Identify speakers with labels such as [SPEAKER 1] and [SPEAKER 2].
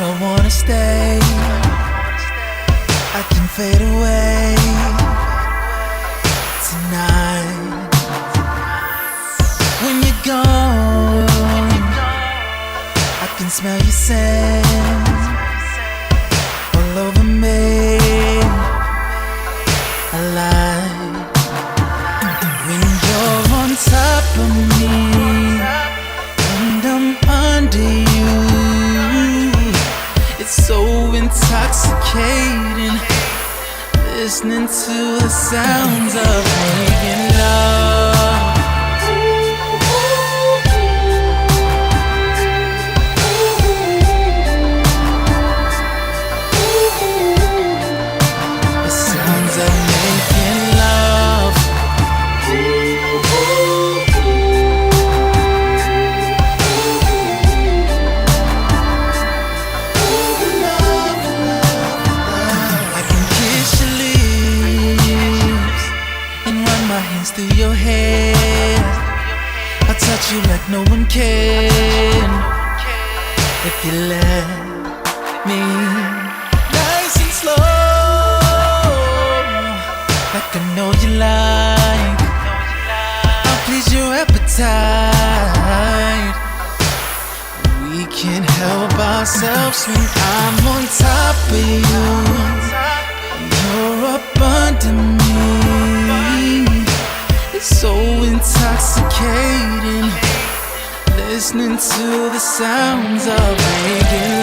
[SPEAKER 1] I wanna stay, I can fade away tonight. When you're gone, I can smell your scent all over me, alive. When you're on top of me and I'm under you, it's so intoxicating, listening to the sounds of making love. The sounds of making love. I can kiss your lips and run my hands through your hair. I'll touch you like no one can if you let me. Nice and slow, like I know you like. I'll please your appetite. We can't help ourselves when I'm on top of you, you're up under me. It's so intoxicating, listening to the sounds of making